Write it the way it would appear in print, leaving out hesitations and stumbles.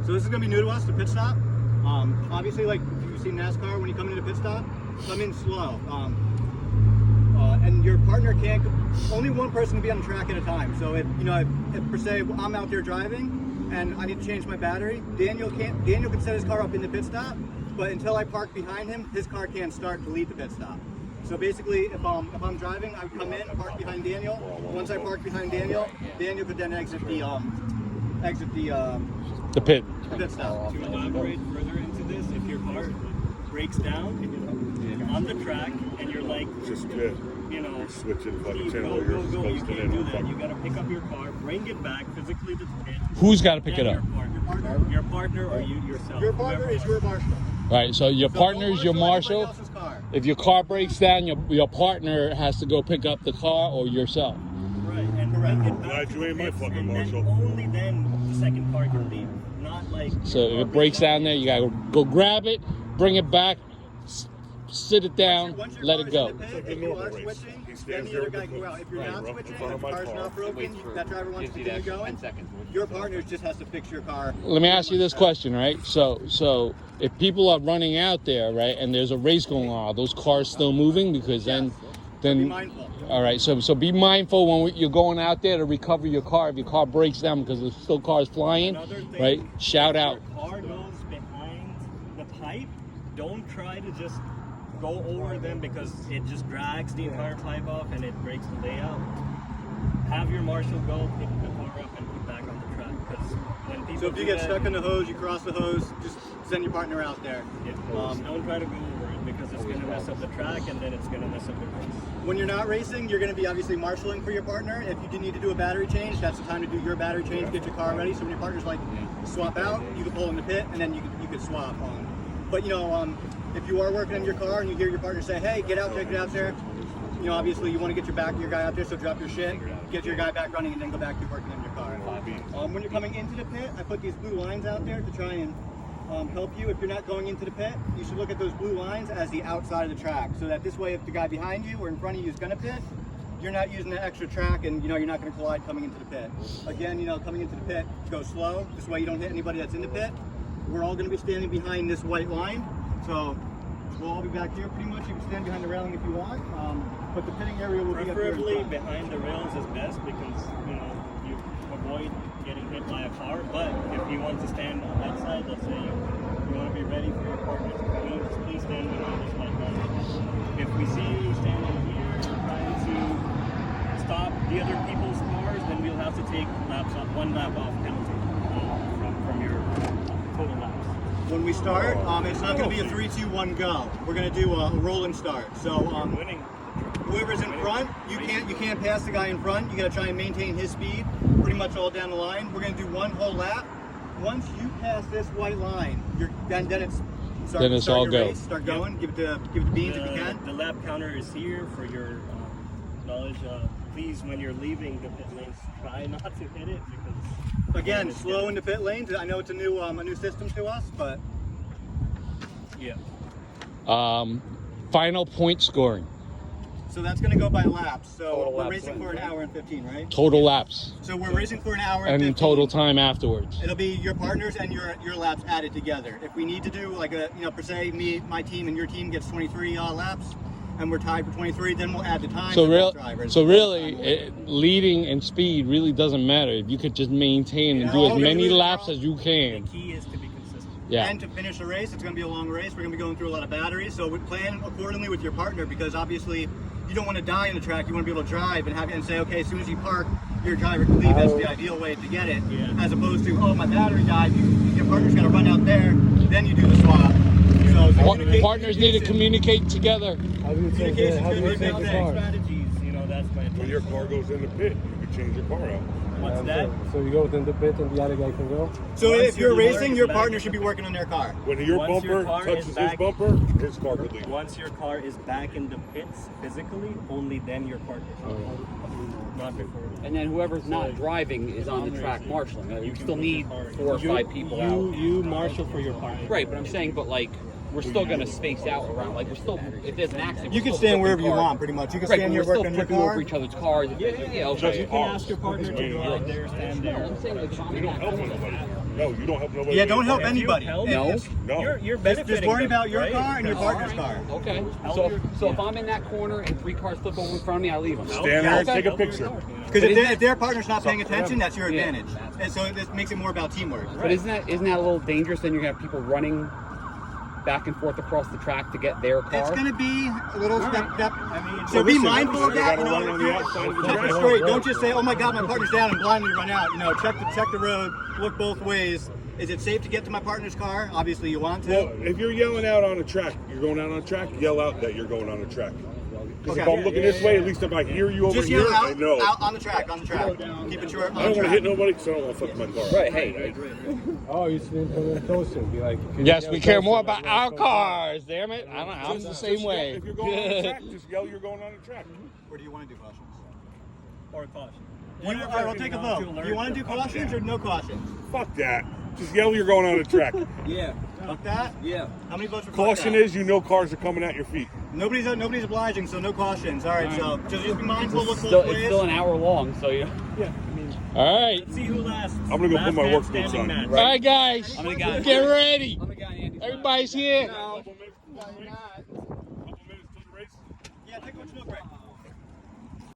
So this is gonna be new to us, the pit stop. Obviously, like if you've seen NASCAR, when you come into the pit stop, come in slow. And your partner can't. Only one person can be on the track at a time. So if per se I'm out there driving and I need to change my battery, Daniel can set his car up in the pit stop, but until I park behind him, his car can't start to leave the pit stop. So basically, if I'm driving, I would come in, park behind Daniel. Once I park behind Daniel, Daniel could then exit the pit. pit stop. To elaborate further into this, if your car breaks down on the track and you're like, Just good. you know, Switching fucking Steve, channel. go, You're you supposed to can't do that. then. You gotta pick up your car, bring it back physically to the pit. Who's got to pick Then it up? Your partner or you yourself. Your partner is your marshal. Right. So your So partner is your don't marshal. anybody else's car. If your car breaks down, your partner has to go pick up the car or yourself. Right, and bring it back Glad to you the ain't my pits, fucking and then marshal. only then the second car can leave. Not like So your if car it breaks down there, you gotta go grab it, bring it back, sit it down, Once your let car's it go. in the pit, like a if you normal are race. switching, He then stands the other there guy can go out. If you're not right in switching, front if of the my car's car. not broken, that driver wants to Gives you continue that going, 10 seconds. your partner just has to fix your car. Let me ask you this question, right? So if people are running out there, right, and there's a race going on, are those cars still moving? Because Be then mindful. all right. So be mindful when you're going out there to recover your car. If your car breaks down because there's still cars flying, Another thing, right? Shout if out. Your car goes behind the pipe. Don't try to just go over them because it just drags the entire pipe off and it breaks the layout. Have your marshal go pick the car up and put back on the track. Because when people So if you do get that, stuck in the hose, you cross the hose, just send your partner out there. don't try to go over it because it's going to mess up the track and then it's going to mess up the race. When you're not racing, you're going to be obviously marshaling for your partner. If you do need to do a battery change, that's the time to do your battery change, get your car ready. So when your partner's like swap out, you can pull in the pit and then you can swap on. But if you are working on your car and you hear your partner say, "Hey, get out there," obviously you want to get your guy out there, so drop your shit, get your guy back running, and then go back to working on your car. When you're coming into the pit, I put these blue lines out there to try and help you. If you're not going into the pit, you should look at those blue lines as the outside of the track, so that this way, if the guy behind you or in front of you is going to pit, you're not using the extra track, and you're not going to collide coming into the pit. Again, coming into the pit, go slow. This way, you don't hit anybody that's in the pit. We're all going to be standing behind this white line, so we'll all be back here. Pretty much, you can stand behind the railing if you want, but the pitting area will be up here in Preferably front. behind the rails is best because you avoid getting hit by a car. But if you want to stand on that side, let's say you want to be ready for your partner to come in, please stand behind this white line. If we see you standing here trying to stop the other people's cars, then we'll have to take one lap off penalty from your total laps. When we start, it's not going to be a 3, 2, 1 go. We're going to do a rolling start. So Winning. whoever's in front, you can't pass the guy in front. You got to try and maintain his speed pretty much all down the line. We're going to do one whole lap. Once you pass this white line, then it's Then it's start all your go. race, start going. Give it to Beans if you can. The lap counter is here for your knowledge. Please, when you're leaving the pit lanes, try not to hit it because Again, it's slow in the pit lanes. I know it's a new system to us, but Yeah. Final point scoring. so that's going to go by laps. So Total we're laps, racing for an hour and 15, right? Total laps So we're racing for an hour and 15. and total time afterwards. It'll be your partners and your laps added together. If we need to do like per se, my team and your team gets 23 laps, and we're tied for 23, then we'll add the time. So to both real, drivers. so really, leading and speed really doesn't matter. If you could just maintain and do as many laps as you The can. key is to be consistent. Yeah. And to finish the race, it's going to be a long race. We're going to be going through a lot of batteries, so we plan accordingly with your partner because obviously you don't want to die in the track. You want to be able to drive and say, okay, as soon as you park, your driver can leave. That's the ideal way to get it. Yeah. As opposed to, oh, my battery died. Your partner's got to run out there. Then you do the swap. So Partners need to communicate together. How do you change Communication the, how do you is change good the thing. car? Strategies, that's my When your car goes in the pit, you can change your car out. What's that? So you go within the pit and the other guy can go? So Once if you're your car racing, is your back partner in should the be working on their car. When your Once your bumper car touches is his back- bumper, his car could leave. Once your car is back in the pits physically, only then your partner. Not before. And then whoever's not driving is on the track marshaling. You still need 4 or 5 people out. You marshal for your partner. Right, but I'm saying, but like, we're still gonna space out around. Like we're still, if there's an accident, You we're can still stand wherever flipping you cars. want, pretty much. You can Right, stand but here we're still working on your flipping car. over each other's cars. Yeah, okay. You can ask your partner to go out there, stand there. I'm saying, like, if I'm You in don't that help corner, nobody. No, you don't help nobody. Yeah, don't help If you anybody. help, No. No. You're Just benefiting. worry them, about your right? car and your partner's car. Okay. Help So, your- so if I'm in that corner and 3 cars flip over in front of me, I leave them. Stand there and Okay. take a picture. Because if their partner's not paying attention, that's your Yeah. advantage. And so this makes it more about teamwork. But isn't that a little dangerous? Then you're gonna have people running back and forth across the track to get their car. It's going to be a little step. So Well, be listen, mindful of you that. gotta run on the outside of the Check track. it straight. Don't just say, "Oh my God, my partner's down," and blindly run out. Check the road. Look both ways. Is it safe to get to my partner's car? Obviously, you want to. Well, if you're yelling out on a track, you're going out on a track, yell out that you're going on a track. Because if Okay. I'm looking this way, at least if I hear you over Just here, yell I out, know. out on the track. Keep it short. I On don't the want to hit track. nobody, so I don't want to fuck my car. Right. Hey. Oh, you should come closer. Be like, if you Yes, yell we care closer, more like, about yeah, our so- cars. Damn it! I'm the same Just way. yell- If you're going on a track, just yell you're going on a track. Or do you want to do cautions? Or caution. All right, we'll take a vote. Do you want to do cautions or no cautions? Fuck that. Just yell you're going on a track. Yeah. Fuck that. Yeah. How many votes for fuck Caution that? is you know cars are coming at your feet. Nobody's obliging, so no cautions. All right, so just be mindful. Look It's both still ways. an hour long, so you. All right, Let's see who lasts. I'm gonna go Last put my man work boots standing on. match. all right, guys, I'm gonna go. get ready. I'm a guy, Andy. Everybody's here. No.